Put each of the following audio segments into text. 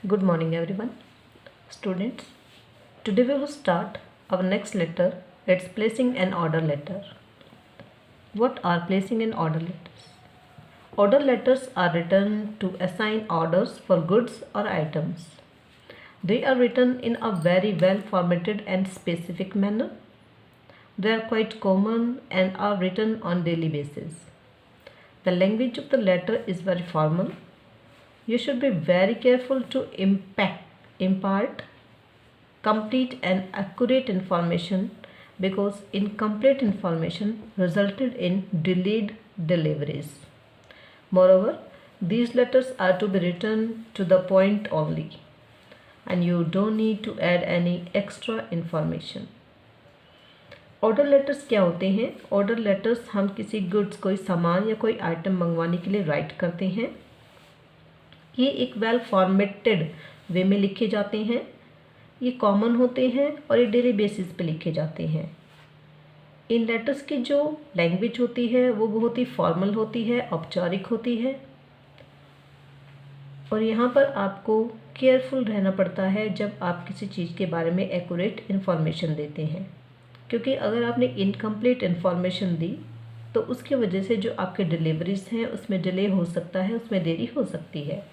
Good morning, everyone. Students, today we will start our next letter. It's placing an order letter. What are placing an order letters? Order letters are written to assign orders for goods or items. They are written in a very well formatted and specific manner. They are quite common and are written on daily basis. The language of the letter is very formal. You should be very careful to impart complete and accurate information because incomplete information resulted in delayed deliveries. Moreover, these letters are to be written to the point only and you don't need to add any extra information. Order letters क्या होते हैं? Order letters हम किसी goods, कोई सामान या कोई item मंगवाने के लिए राइट करते हैं। ये एक वेल फॉर्मेटेड वे में लिखे जाते हैं। ये कॉमन होते हैं और ये डेली बेसिस पे लिखे जाते हैं। इन लेटर्स की जो लैंग्वेज होती है वो बहुत ही फॉर्मल होती है, औपचारिक होती है और यहाँ पर आपको केयरफुल रहना पड़ता है जब आप किसी चीज़ के बारे में एक्यूरेट इन्फॉर्मेशन देते हैं, क्योंकि अगर आपने इनकम्प्लीट इन्फॉर्मेशन दी तो उसकी वजह से जो आपके डिलीवरीज हैं उसमें डिले हो सकता है, उसमें देरी हो सकती है।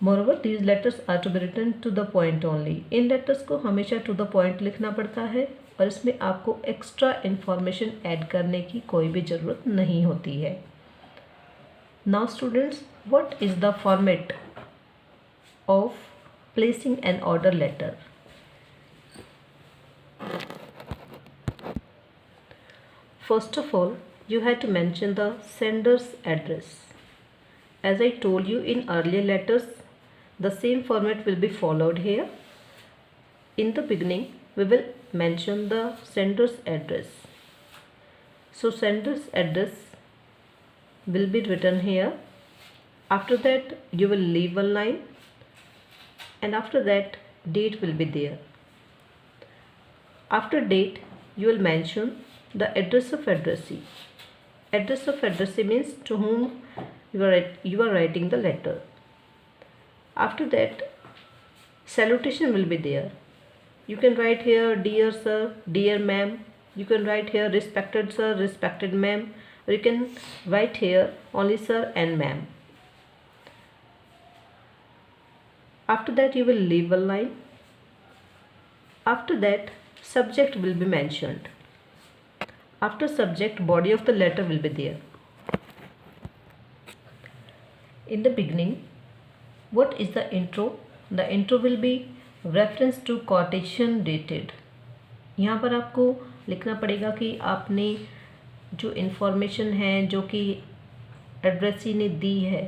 Moreover these letters are to be written to the point only. इन लेटर्स को हमेशा टू द पॉइंट लिखना पड़ता है और इसमें आपको एक्स्ट्रा इन्फॉर्मेशन ऐड करने की कोई भी ज़रूरत नहीं होती है। Now students, what is the format of placing an order letter? First of all, you have to mention the sender's address. As I told you in earlier letters, the same format will be followed here. In the beginning, we will mention the sender's address. So sender's address will be written here. After that, you will leave one line and after that, date will be there. After date, you will mention the address of addressee. Address of addressee means to whom you are writing the letter. After that, salutation will be there. You can write here dear sir, dear ma'am. You can write here respected sir, respected ma'am. Or you can write here only sir and ma'am. After that, you will leave a line. After that, subject will be mentioned. After subject, body of the letter will be there. In the beginning, what is the intro? The intro will be reference to quotation dated. यहाँ पर आपको लिखना पड़ेगा कि आपने जो information है जो कि एड्रेसी ने दी है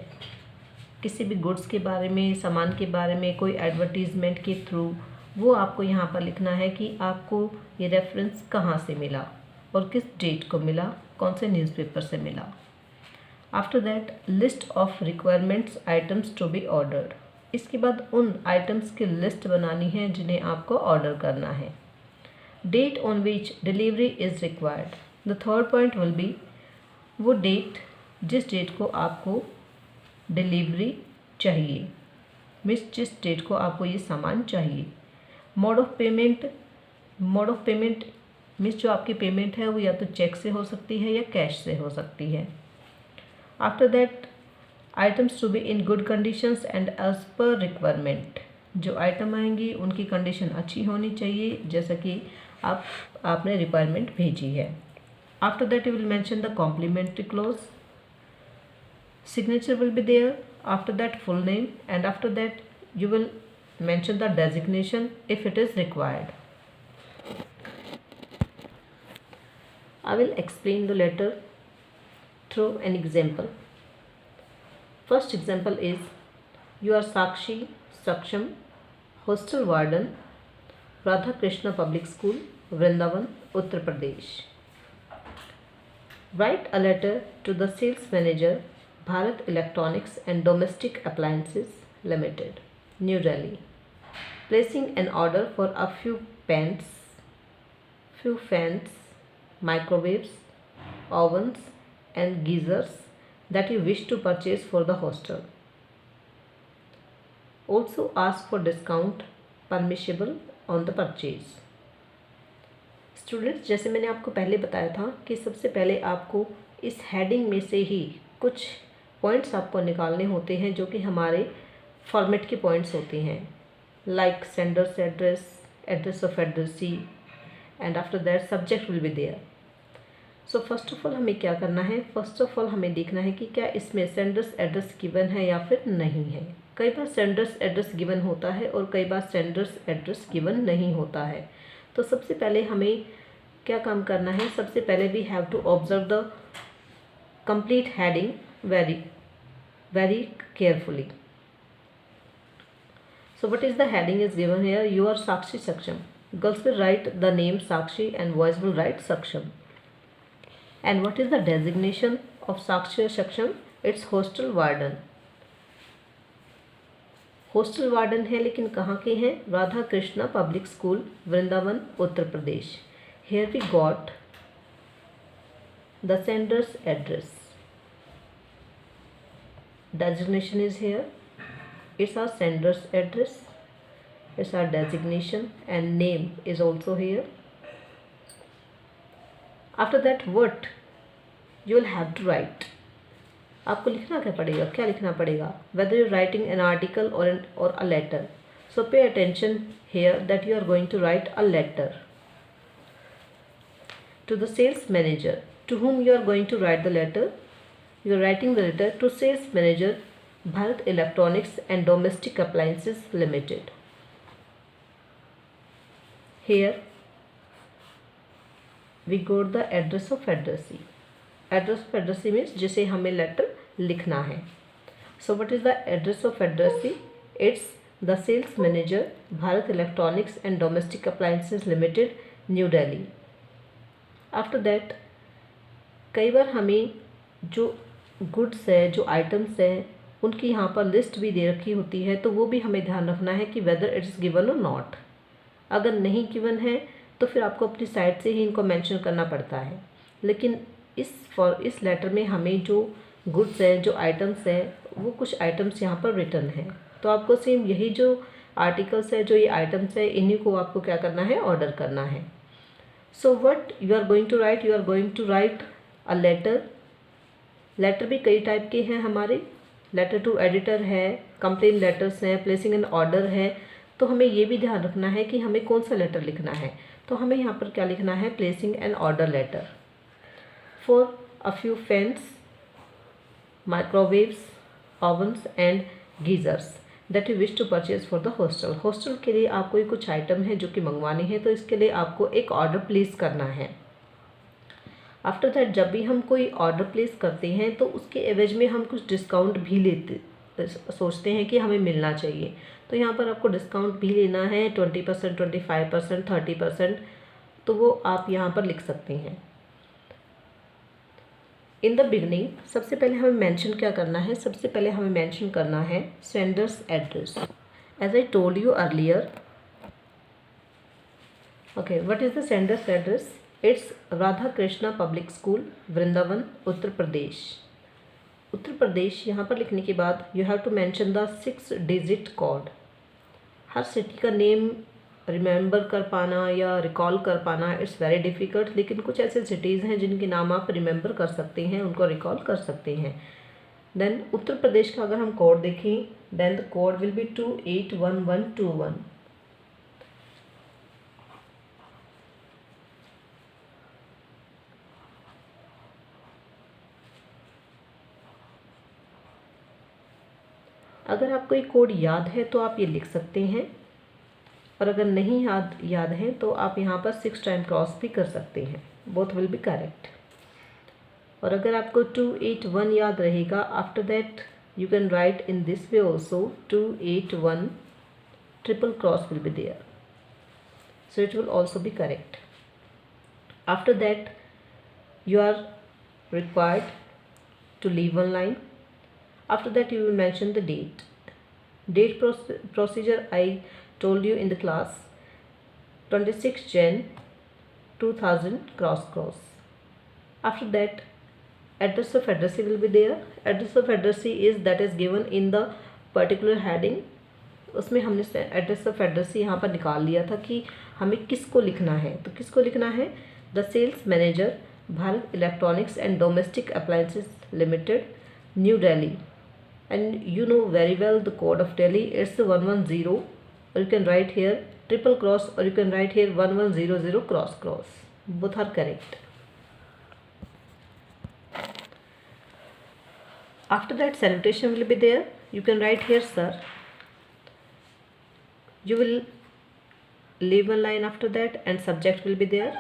किसी भी गुड्स के बारे में, सामान के बारे में, कोई एडवर्टीज़मेंट के थ्रू, वो आपको यहाँ पर लिखना है कि आपको ये रेफरेंस कहाँ से मिला और किस डेट को मिला, कौन से न्यूज़पेपर से मिला। After that, list of requirements items to be ordered. इसके बाद उन आइटम्स की लिस्ट बनानी है जिन्हें आपको ऑर्डर करना है। Date on which delivery is required. The third point will be वो डेट जिस डेट को आपको डिलीवरी चाहिए, मीन्स जिस डेट को आपको ये सामान चाहिए। मोड ऑफ पेमेंट मीन्स जो आपकी पेमेंट है वो या तो चेक से हो सकती है या कैश से हो सकती है। After that, items to be in good conditions and as per requirement. जो आइटम आएंगी उनकी कंडीशन अच्छी होनी चाहिए जैसा कि आपने रिक्वायरमेंट भेजी है। After that, you will mention the complimentary close. Signature will be there. After that, full name and after that you will mention the designation if it is required. I will explain the letter through an example. First example is, you are Sakshi Saksham, hostel warden, Radha Krishna Public School, Vrindavan, Uttar Pradesh. Write a letter to the sales manager, Bharat Electronics and Domestic Appliances Limited, New Delhi, placing an order for a few fans, microwaves, ovens and geysers that you wish to purchase for the hostel. Also ask for discount permissible on the purchase. Students, जैसे मैंने आपको पहले बताया था कि सबसे पहले आपको इस हेडिंग में से ही कुछ पॉइंट्स आपको निकालने होते हैं जो कि हमारे फॉर्मेट के पॉइंट्स होते हैं, like sender's address, address of addressee, and after that subject will be there. So first of all हमें क्या करना है, फर्स्ट ऑफ ऑल हमें देखना है कि क्या इसमें सेंडर्स एड्रेस गिवन है या फिर नहीं है. कई बार सेंडर्स एड्रेस गिवन होता है और कई बार सेंडर्स एड्रेस गिवन नहीं होता है. तो सबसे पहले हमें क्या काम करना है, सबसे पहले we have to observe the complete heading very carefully. So what is the heading is given here? You are Sakshi Saksham. Girls will write the name Sakshi and boys will write Saksham. And what is the designation of Sakshi or Saksham? It's hostel warden. Hostel warden है, लेकिन कहाँ के हैं? Radha Krishna public school, Vrindavan, Uttar Pradesh. Here we got the sender's address. Designation is here. It's our sender's address. It's our designation, and name is also here. After that, what you will have to write. आपको लिखना क्या पड़ेगा, क्या लिखना पड़ेगा? Whether you're writing an article or a letter. So pay attention here that you are going to write a letter to the sales manager. To whom you are going to write the letter? You are writing the letter to sales manager, Bharat Electronics and Domestic Appliances Limited. Here we got the address of addressee. Address of addressee means जिसे हमें letter लिखना है. So what is the address of addressee? It's the sales manager, Bharat Electronics and Domestic Appliances Limited, New Delhi. After that, कई बार हमें जो goods है, जो items है, उनकी यहाँ पर लिस्ट भी दे रखी होती है, तो वो भी हमें ध्यान रखना है कि वेदर इट इज़ गिवन और नॉट. अगर नहीं गिवन है तो फिर आपको अपनी साइड से ही इनको मेंशन करना पड़ता है. लेकिन इस लेटर में हमें जो गुड्स है, जो आइटम्स है, वो कुछ आइटम्स यहाँ पर रिटर्न है. तो आपको सेम यही जो आर्टिकल्स है, जो ये आइटम्स है, इन्हीं को आपको क्या करना है, ऑर्डर करना है. So what you are going to write, you are going to write a letter. Letter भी कई टाइप के हैं हमारे. लेटर टू एडिटर है, कंप्लेन लेटर्स हैं, प्लेसिंग एन ऑर्डर है. तो हमें ये भी ध्यान रखना है कि हमें कौन सा लेटर लिखना है. तो हमें यहाँ पर क्या लिखना है, placing an order letter for a few fans, microwaves, ovens and geysers that you wish to purchase for the hostel. Hostel के लिए आपको ये कुछ आइटम है जो कि मंगवाने हैं, तो इसके लिए आपको एक ऑर्डर प्लेस करना है. आफ्टर दैट, जब भी हम कोई ऑर्डर प्लेस करते हैं तो उसके एवज में हम कुछ डिस्काउंट भी सोचते हैं कि हमें मिलना चाहिए. तो यहाँ पर आपको डिस्काउंट भी लेना है, 20%, 25%, 30%. तो वो आप यहाँ पर लिख सकते हैं. इन द बिगनिंग सबसे पहले हमें मेंशन क्या करना है, सबसे पहले हमें मेंशन करना है sender's address. As I told you earlier, okay, what is the sender's address? It's Radha Krishna public school, Vrindavan, Uttar Pradesh. Uttar Pradesh यहाँ पर लिखने के बाद you have to mention the 6 digit code. हर सिटी का नेम रिमेंबर कर पाना या रिकॉल कर पाना इट्स वेरी डिफ़िकल्ट, लेकिन कुछ ऐसे सिटीज़ हैं जिनके नाम आप रिमेंबर कर सकते हैं, उनको रिकॉल कर सकते हैं. देन उत्तर प्रदेश का अगर हम कोड देखें, then the code will be 281121. अगर आपको ये कोड याद है तो आप ये लिख सकते हैं, और अगर नहीं याद है तो आप यहाँ पर 6 टाइम क्रॉस भी कर सकते हैं. Both will be correct. और अगर आपको 281 याद रहेगा, after that you can write in this way also, 281 triple cross will be there, so it will also be correct. After that you are required to leave one line. After that you will mention the date. Procedure I told you in the class, 26 Jan 2000 cross. After that, address of addressee will be there. Address of addressee is that is given in the particular heading. उसमें हमने address of address यहाँ पर निकाल लिया था कि हमें किसको लिखना है। तो किसको लिखना है, the sales manager, Bharat electronics and domestic appliances limited, new Delhi, and you know very well the code of Delhi, it's 110, or you can write here triple cross, or you can write here 1100 cross cross. Both are correct. After that, salutation will be there. You can write here sir. You will leave one line after that, and subject will be there.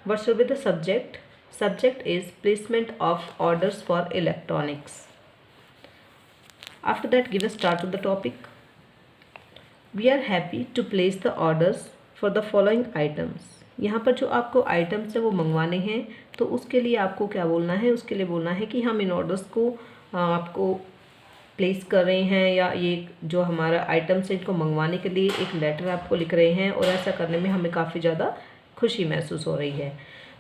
What should be the subject? Subject is placement of orders for electronics. After that, give a start to the topic. We are happy to place the orders for the following items. यहाँ पर जो आपको items है वो मंगवाने हैं, तो उसके लिए आपको क्या बोलना है, उसके लिए बोलना है कि हम इन ऑर्डर्स को आपको प्लेस कर रहे हैं, या ये जो हमारा आइटम्स है इनको मंगवाने के लिए एक लेटर आपको लिख रहे हैं, और ऐसा करने में हमें काफ़ी ज़्यादा खुशी महसूस हो रही है.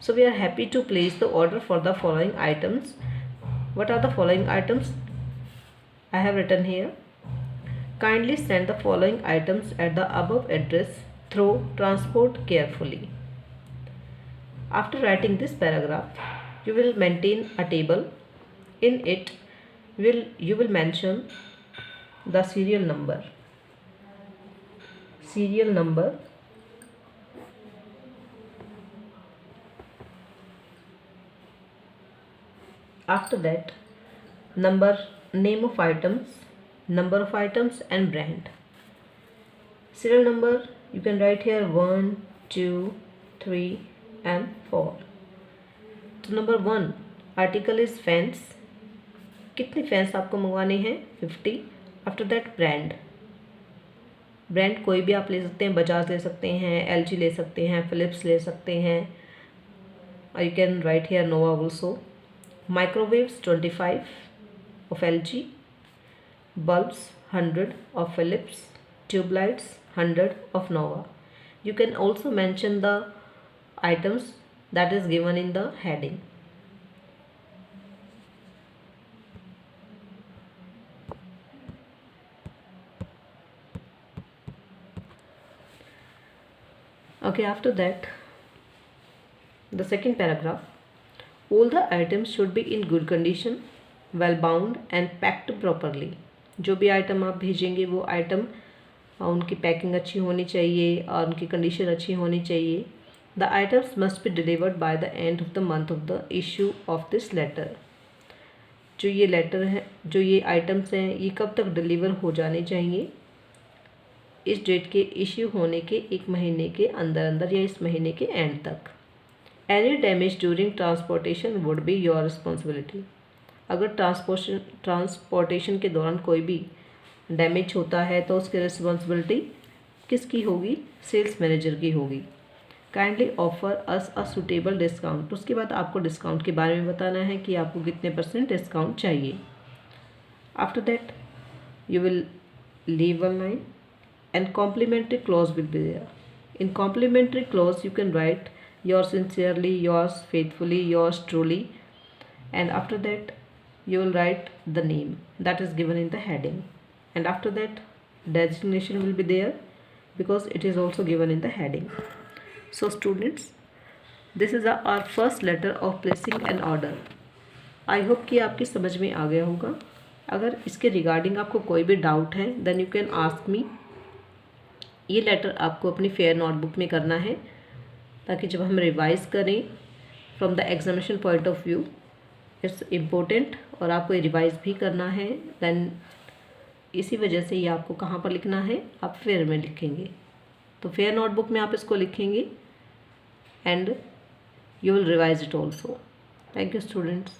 So we are happy to place the order for the following items. What are the following items? I have written here, kindly send the following items at the above address through transport carefully. After writing this paragraph, you will maintain a table. In it, you will mention the serial number. Serial number. After that, name of items, number of items and brand. Serial number, you can write here 1, 2, 3 and 4. तो number 1 article is fans. कितने fans आपको मंगवाने हैं? 50. After that brand. Brand कोई भी आप ले सकते हैं, बजाज ले सकते हैं, LG ले सकते हैं, फिलिप्स ले सकते हैं. You can right here Nova also. Microwaves 25 of LG, bulbs 100 of Philips, tube lights 100 of Nova. You can also mention the items that is given in the heading. Okay, after that, the second paragraph, all the items should be in good condition, well bound and packed properly. जो भी item आप भेजेंगे वो item उनकी packing अच्छी होनी चाहिए और उनकी कंडीशन अच्छी होनी चाहिए. The items must be delivered by the end of the month of the issue of this letter. जो ये लेटर है, जो ये आइटम्स हैं, ये कब तक डिलीवर हो जाने चाहिए? इस डेट के इश्यू होने के 1 महीने के अंदर अंदर, या इस महीने के एंड तक. Any damage during transportation would be your responsibility. अगर ट्रांसपोर्टेशन के दौरान कोई भी डैमेज होता है तो उसकी रिस्पॉन्सिबिलिटी किसकी होगी? सेल्स मैनेजर की होगी. Kindly offer us a suitable discount. उसके बाद आपको डिस्काउंट के बारे में बताना है कि आपको कितने % डिस्काउंट चाहिए. After that you will leave one line and complimentary clause will be there. In complimentary clause you can write yours sincerely, yours faithfully, yours truly, and after that you will write the name that is given in the heading, and after that designation will be there because it is also given in the heading. So students, this is our first letter of placing an order. I hope कि आपकी समझ में आ गया होगा. अगर इसके regarding आपको कोई भी डाउट है then you can ask me. ये लेटर आपको अपनी फेयर नोटबुक में करना है ताकि जब हम रिवाइज करें from the examination point of view it's important, और आपको ये रिवाइज भी करना है. देन इसी वजह से ये आपको कहाँ पर लिखना है? आप फेयर में लिखेंगे. तो फेयर नोटबुक में आप इसको लिखेंगे and you will revise it also. Thank you students.